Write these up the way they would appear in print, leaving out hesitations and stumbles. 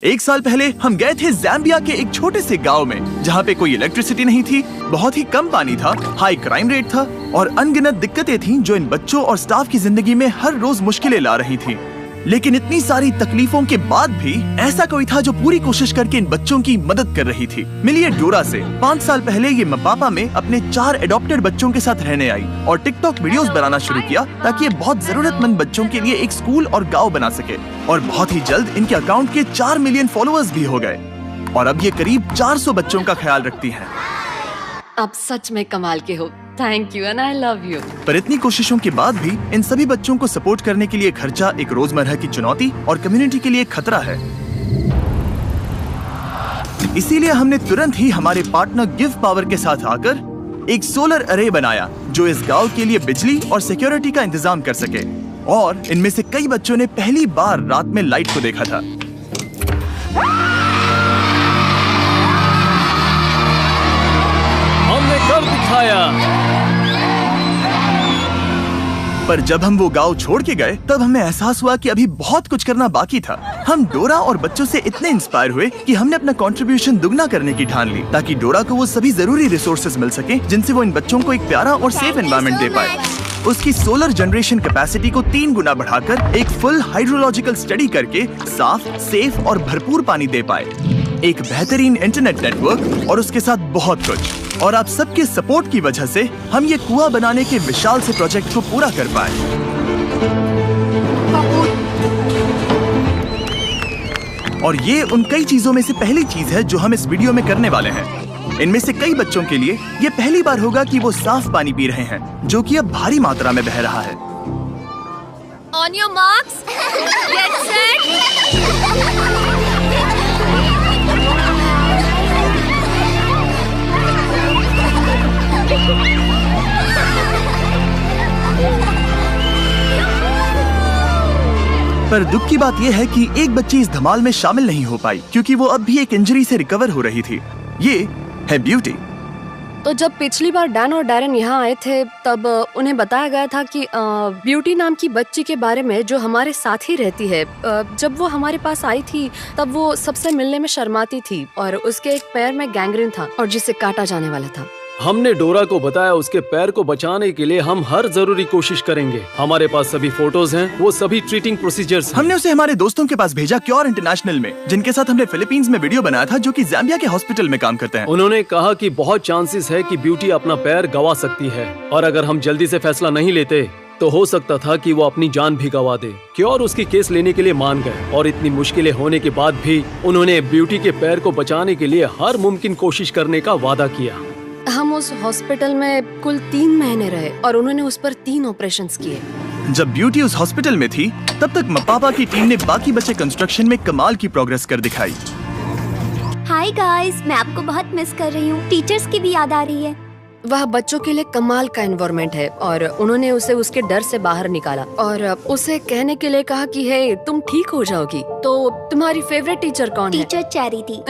एक साल पहले हम गए थे ज़ाम्बिया के एक छोटे से गांव में, जहां पे कोई इलेक्ट्रिसिटी नहीं थी, बहुत ही कम पानी था, हाई क्राइम रेट था और अनगिनत दिक्कतें थीं जो इन बच्चों और स्टाफ की जिंदगी में हर रोज मुश्किलें ला रही थीं। लेकिन इतनी सारी तकलीफों के बाद भी ऐसा कोई था जो पूरी कोशिश करके इन बच्चों की मदद कर रही थी। मिलिए डोरा से। 5 साल पहले ये मपापा में अपने 4 एडॉप्टेड बच्चों के साथ रहने आई और टिकटॉक वीडियोस बनाना शुरू किया ताकि ये बहुत जरूरतमंद बच्चों के लिए एक स्कूल और गांव बना सके। और बहुत ही जल्द इनके अकाउंट के 4 मिलियन फॉलोअर्स भी हो गए और अब ये करीब 400 बच्चों का ख्याल रखती है। आप सच में कमाल के हो। Thank you and I love you. पर इतनी कोशिशों के बाद भी इन सभी बच्चों को सपोर्ट करने के लिए खर्चा एक रोजमर्रा की चुनौती और कम्युनिटी के लिए खतरा है। इसीलिए हमने तुरंत ही हमारे पार्टनर गिव पावर के साथ आकर एक सोलर अरे बनाया जो इस गांव के लिए बिजली और सिक्योरिटी का इंतजाम कर सके। और इनमें से कई बच्चों ने पहली बार रात में लाइट को देखा था। हमने कर दिखाया। पर जब हम वो गांव छोड़ के गए तब हमें एहसास हुआ कि अभी बहुत कुछ करना बाकी था। हम डोरा और बच्चों से इतने इंस्पायर हुए कि हमने अपना कंट्रीब्यूशन दुगना करने की ठान ली ताकि डोरा को वो सभी जरूरी रिसोर्सेज मिल सके जिनसे वो इन बच्चों को एक प्यारा और सेफ एनवायरनमेंट दे पाए। उसकी सोलर जनरेशन कैपेसिटी को 3 गुना बढ़ाकर एक फुल हाइड्रोलॉजिकल स्टडी करके साफ, सेफ और भरपूर पानी दे पाए, एक बेहतरीन इंटरनेट नेटवर्क और उसके साथ बहुत कुछ। और आप सबके सपोर्ट की वजह से हम ये कुआं बनाने के विशाल से प्रोजेक्ट को पूरा कर पाए। और ये उन कई चीजों में से पहली चीज है जो हम इस वीडियो में करने वाले हैं। इनमें से कई बच्चों के लिए ये पहली बार होगा कि वो साफ पानी पी रहे हैं जो कि अब भारी मात्रा में बह रहा है। On your marks, get set. पर दुख की बात यह है कि एक बच्ची इस धमाल में शामिल नहीं हो पाई क्योंकि वो अब भी एक इंजरी से रिकवर हो रही थी। ये है ब्यूटी। तो जब पिछली बार डैन और डैरन यहाँ आए थे तब उन्हें बताया गया था कि ब्यूटी नाम की बच्ची के बारे में जो हमारे साथ ही रहती है। जब वो हमारे पास आई थी तब वो सबसे मिलने में शर्माती थी और उसके एक पैर में गैंग्रीन था और जिसे काटा जाने वाला था। हमने डोरा को बताया उसके पैर को बचाने के लिए हम हर जरूरी कोशिश करेंगे। हमारे पास सभी फोटोज हैं, वो सभी ट्रीटिंग प्रोसीजर्स हैं। हमने उसे हमारे दोस्तों के पास भेजा, क्योर इंटरनेशनल में, जिनके साथ हमने फिलीपींस में वीडियो बनाया था, जो कि ज़ाम्बिया के हॉस्पिटल में काम करते हैं। उन्होंने कहा कि बहुत चांसेस है कि ब्यूटी अपना पैर गंवा सकती है और अगर हम जल्दी से फैसला नहीं लेते तो हो सकता था कि वो अपनी जान भी गंवा दे। क्योर उसकी केस लेने के लिए मान गए और इतनी मुश्किलें होने के बाद भी उन्होंने ब्यूटी के पैर को बचाने के लिए हर मुमकिन कोशिश करने का वादा किया। हम उस हॉस्पिटल में कुल 3 महीने रहे और उन्होंने उस पर 3 ऑपरेशंस किए। जब ब्यूटी उस हॉस्पिटल में थी तब तक मपापा की टीम ने बाकी बचे कंस्ट्रक्शन में कमाल की प्रोग्रेस कर दिखाई। हाय गाइस, मैं आपको बहुत मिस कर रही हूँ। टीचर्स की भी याद आ रही है। वह बच्चों के लिए कमाल का एनवायरनमेंट है और उन्होंने उसे उसके डर से बाहर निकाला और उसे कहने के लिए कहा कि हे, तुम ठीक हो जाओगी। तो तुम्हारी फेवरेट टीचर कौन है? Teacher charity.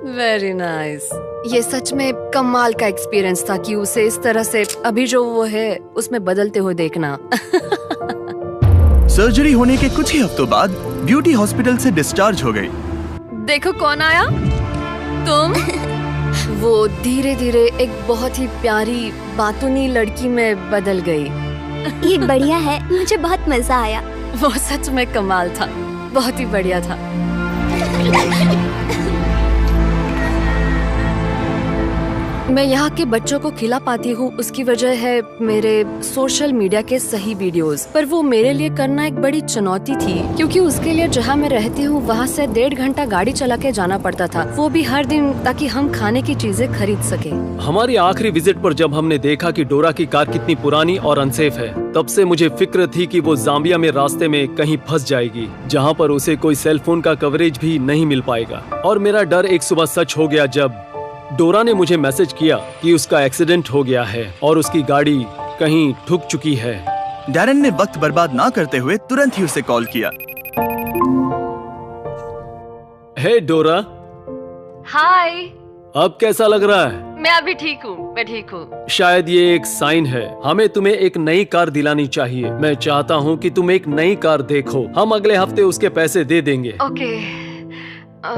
Very nice. ये सच में कमाल का एक्सपीरियंस था कि उसे इस तरह से अभी जो वो है उसमें बदलते हुए देखना। सर्जरी होने के कुछ ही हफ्तों बाद ब्यूटी हॉस्पिटल से डिस्चार्ज हो गई। देखो कौन आया। तुम। वो धीरे धीरे एक बहुत ही प्यारी बातूनी लड़की में बदल गई। ये बढ़िया है, मुझे बहुत मजा आया। वो सच में कमाल था, बहुत ही बढ़िया था। मैं यहाँ के बच्चों को खिला पाती हूँ उसकी वजह है मेरे सोशल मीडिया के सही वीडियोस। पर वो मेरे लिए करना एक बड़ी चुनौती थी क्योंकि उसके लिए जहाँ मैं रहती हूँ वहाँ से 1.5 घंटा गाड़ी चला के जाना पड़ता था, वो भी हर दिन, ताकि हम खाने की चीजें खरीद सके। हमारी आखिरी विजिट पर जब हमने देखा कि डोरा की कार कितनी पुरानी और अनसेफ है, तब से मुझे फिक्र थी कि वो ज़ाम्बिया में रास्ते में कहीं फंस जाएगी जहाँ पर उसे कोई सेल फोन का कवरेज भी नहीं मिल पाएगा। और मेरा डर एक सुबह सच हो गया जब डोरा ने मुझे मैसेज किया कि उसका एक्सीडेंट हो गया है और उसकी गाड़ी कहीं ठुक चुकी है। डैरन ने वक्त बर्बाद ना करते हुए तुरंत ही उसे कॉल किया। हे डोरा। हाय। अब कैसा लग रहा है? मैं अभी ठीक हूँ, मैं ठीक हूँ। शायद ये एक साइन है। हमें तुम्हें एक नई कार दिलानी चाहिए। मैं चाहता हूँ कि तुम एक नई कार देखो। हम अगले हफ्ते उसके पैसे दे देंगे। ओके। एक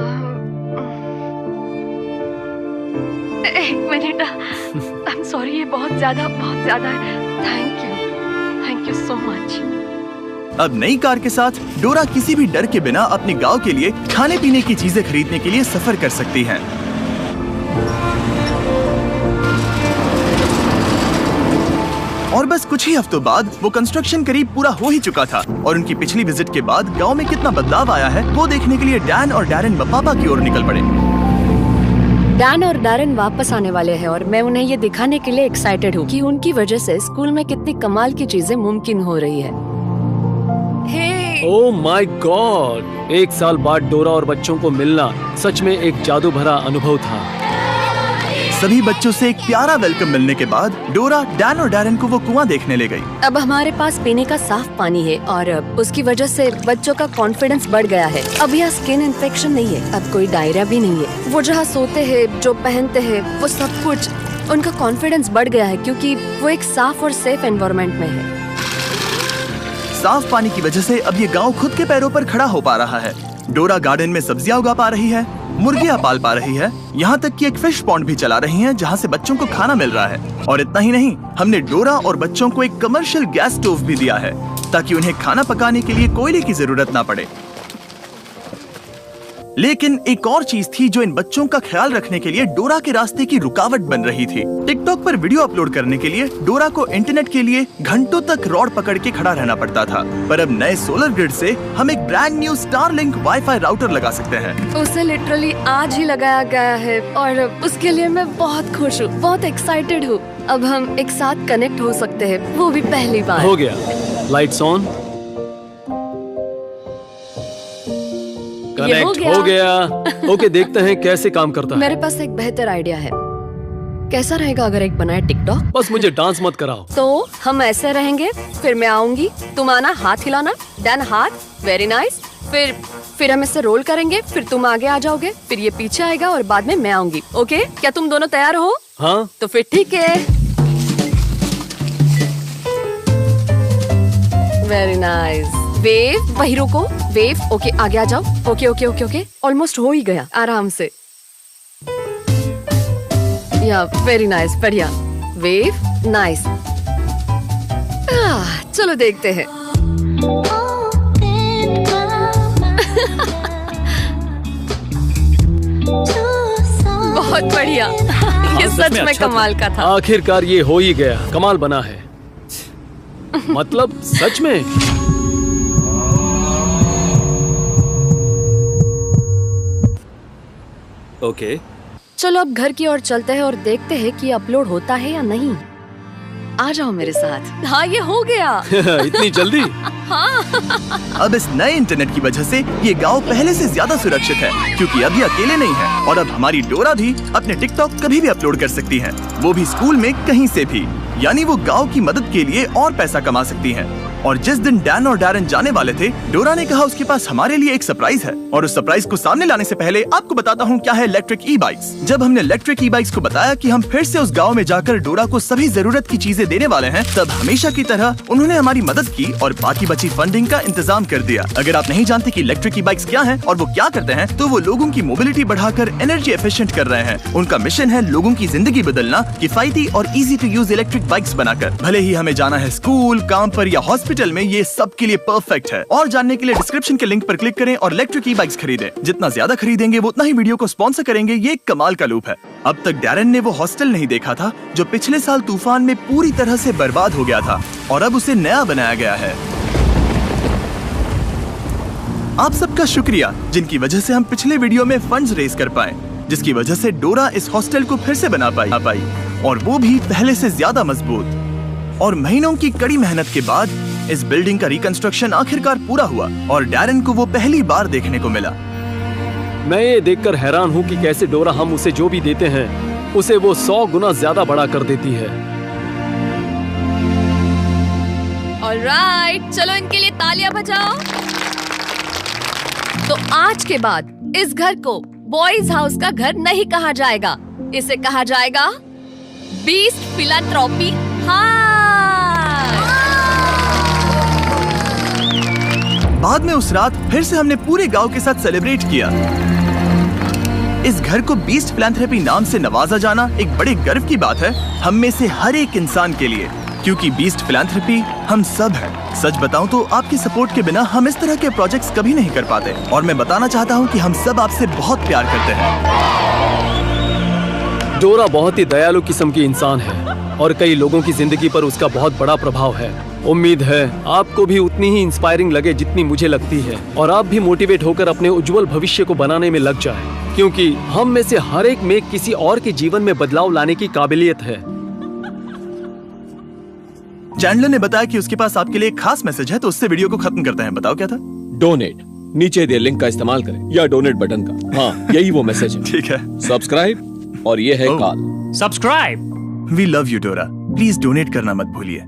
मिनट, आई एम सॉरी, ये बहुत ज्यादा है। Thank you so much. अब नई कार के साथ डोरा किसी भी डर के बिना अपने गांव के लिए खाने पीने की चीजें खरीदने के लिए सफर कर सकती हैं। और बस कुछ ही हफ्तों बाद वो कंस्ट्रक्शन करीब पूरा हो ही चुका था और उनकी पिछली विजिट के बाद गांव में कितना बदलाव आया है वो देखने के लिए डैन और डैरेन पापा की ओर निकल पड़े। डैन और डैरेन वापस आने वाले हैं और मैं उन्हें ये दिखाने के लिए एक्साइटेड हूँ कि उनकी वजह से स्कूल में कितनी कमाल की चीजें मुमकिन हो रही है। Oh my God! 1 साल बाद डोरा और बच्चों को मिलना सच में एक जादू भरा अनुभव था। सभी बच्चों से एक प्यारा वेलकम मिलने के बाद डोरा डैन और डैरेन को वो कुआं देखने ले गई। अब हमारे पास पीने का साफ पानी है और उसकी वजह से बच्चों का कॉन्फिडेंस बढ़ गया है। अब यह स्किन इन्फेक्शन नहीं है, अब कोई डायरिया भी नहीं है। वो जहाँ सोते हैं, जो पहनते हैं, वो सब कुछ, उनका कॉन्फिडेंस बढ़ गया है क्योंकि वो एक साफ और सेफ एनवायरनमेंट में है। साफ पानी की वजह से अब ये गांव खुद के पैरों पर खड़ा हो पा रहा है। डोरा गार्डन में सब्जियां उगा पा रही है, मुर्गियां पाल पा रही है, यहाँ तक कि एक फिश पॉन्ड भी चला रही है जहाँ से बच्चों को खाना मिल रहा है। और इतना ही नहीं, हमने डोरा और बच्चों को एक कमर्शियल गैस स्टोव भी दिया है ताकि उन्हें खाना पकाने के लिए कोयले की जरूरत ना पड़े। लेकिन एक और चीज थी जो इन बच्चों का ख्याल रखने के लिए डोरा के रास्ते की रुकावट बन रही थी। टिकटॉक पर वीडियो अपलोड करने के लिए डोरा को इंटरनेट के लिए घंटों तक रॉड पकड़ के खड़ा रहना पड़ता था, पर अब नए सोलर ग्रिड से हम एक brand new Starlink wifi router लगा सकते हैं। उसे लिटरली आज ही लगाया गया है और उसके लिए मैं बहुत खुश हूँ, बहुत एक्साइटेड हूँ। अब हम एक साथ कनेक्ट हो सकते हैं, वो भी पहली बार। हो गया, लाइट्स ऑन, कनेक्ट हो गया। ओके, देखते हैं कैसे काम करता है। मेरे पास एक बेहतर आइडिया है। कैसा रहेगा अगर एक बनाए टिकटॉक? बस मुझे डांस मत कराओ। तो हम ऐसे रहेंगे, फिर मैं आऊंगी, तुम आना, हाथ हिलाना, डन हाथ, वेरी नाइस। फिर हम इसे रोल करेंगे, फिर तुम आगे आ जाओगे, फिर ये पीछे आएगा और बाद में मैं आऊंगी। ओके, क्या तुम दोनों तैयार हो? हाँ। तो फिर ठीक है। Very nice. वेव, वही रुको, वेव। ओके, आगे आ जाओ। ओके, ऑलमोस्ट हो ही गया, आराम से। या वेरी नाइस, बढ़िया। Wave, nice. चलो देखते हैं। बहुत बढ़िया। ये सच में कमाल का था। आखिरकार ये हो ही गया, कमाल बना है। मतलब सच में। ओके, चलो अब घर की ओर चलते हैं और देखते हैं कि अपलोड होता है या नहीं। आ जाओ मेरे साथ। हाँ, ये हो गया। इतनी जल्दी? हाँ। अब इस नए इंटरनेट की वजह से ये गांव पहले से ज्यादा सुरक्षित है क्योंकि अब ये अकेले नहीं है और अब हमारी डोरा भी अपने टिकटॉक कभी भी अपलोड कर सकती है, वो भी स्कूल में कहीं से भी। यानी वो गांव की मदद के लिए और पैसा कमा सकती है। और जिस दिन डैन और डैरेन जाने वाले थे, डोरा ने कहा उसके पास हमारे लिए एक सरप्राइज है। और उस सरप्राइज को सामने लाने से पहले आपको बताता हूँ क्या है इलेक्ट्रिक ई बाइक्स। जब हमने इलेक्ट्रिक ई बाइक्स को बताया कि हम फिर से उस गांव में जाकर डोरा को सभी जरूरत की चीजें देने वाले हैं, तब हमेशा की तरह उन्होंने हमारी मदद की और बाकी बची फंडिंग का इंतजाम कर दिया। अगर आप नहीं जानते कि इलेक्ट्रिक ई बाइक्स क्या हैं और वो क्या करते हैं, तो वो लोगों की मोबिलिटी बढ़ाकर एनर्जी एफिशिएंट कर रहे हैं। उनका मिशन है लोगों की जिंदगी बदलना किफायती और easy to use electric bikes बनाकर। भले ही हमें जाना है स्कूल, काम पर या हॉस्पिटल में, ये सब के लिए परफेक्ट है। और जानने के लिए डिस्क्रिप्शन के लिंक पर क्लिक करें और इलेक्ट्रिक ई बाइक्स खरीदें। जितना ज्यादा खरीदेंगे वो उतना ही वीडियो को स्पॉन्सर करेंगे। ये एक कमाल का लूप है। अब तक डैरेन ने वो हॉस्टल नहीं देखा था जो पिछले साल तूफान में पूरी तरह से बर्बाद हो गया था और अब उसे नया बनाया गया है। आप सबका शुक्रिया जिनकी वजह से हम पिछले वीडियो में फंड्स रेज कर पाए, जिसकी वजह से डोरा इस हॉस्टल को फिर से बना पाई और वो भी पहले से ज्यादा मजबूत। और महीनों की कड़ी मेहनत के बाद इस बिल्डिंग का रिकंस्ट्रक्शन आखिरकार पूरा हुआ और डैरेन को वो पहली बार देखने को मिला। मैं ये देखकर हैरान हूँ कि कैसे डोरा हम उसे जो भी देते हैं उसे वो 100 गुना ज्यादा बड़ा कर देती है। ऑलराइट, चलो इनके लिए तालियां बजाओ। तो आज के बाद इस घर को बॉयज हाउस का घर नहीं कहा जाएगा, इसे कहा जाएगा बीस्ट फिलैंथ्रोपी। बाद में उस रात फिर से हमने पूरे गांव के साथ सेलिब्रेट किया। इस घर को बीस्ट फिलैंथ्रोपी नाम से नवाजा जाना एक बड़े गर्व की बात है हम में से हर एक इंसान के लिए, क्योंकि बीस्ट फिलैंथ्रोपी हम सब हैं। सच बताऊं तो आपकी सपोर्ट के बिना हम इस तरह के प्रोजेक्ट्स कभी नहीं कर पाते, और मैं बताना चाहता हूं कि हम सब आपसे बहुत प्यार करते हैं। डोरा बहुत ही दयालु किस्म की इंसान है और कई लोगों की जिंदगी पर उसका बहुत बड़ा प्रभाव है। उम्मीद है आपको भी उतनी ही इंस्पायरिंग लगे जितनी मुझे लगती है, और आप भी मोटिवेट होकर अपने उज्जवल भविष्य को बनाने में लग जाए, क्योंकि हम में से हर एक में किसी और के जीवन में बदलाव लाने की काबिलियत है। चैंडलर ने बताया कि उसके पास आपके लिए एक खास मैसेज है, तो उससे वीडियो को खत्म करते हैं। बताओ क्या था? डोनेट, नीचे दिए लिंक का इस्तेमाल करें या डोनेट बटन का। हाँ, यही वो मैसेज है। ठीक है। सब्सक्राइब और ये है call. Subscribe. We love you Dora, please donate करना मत भूलिए।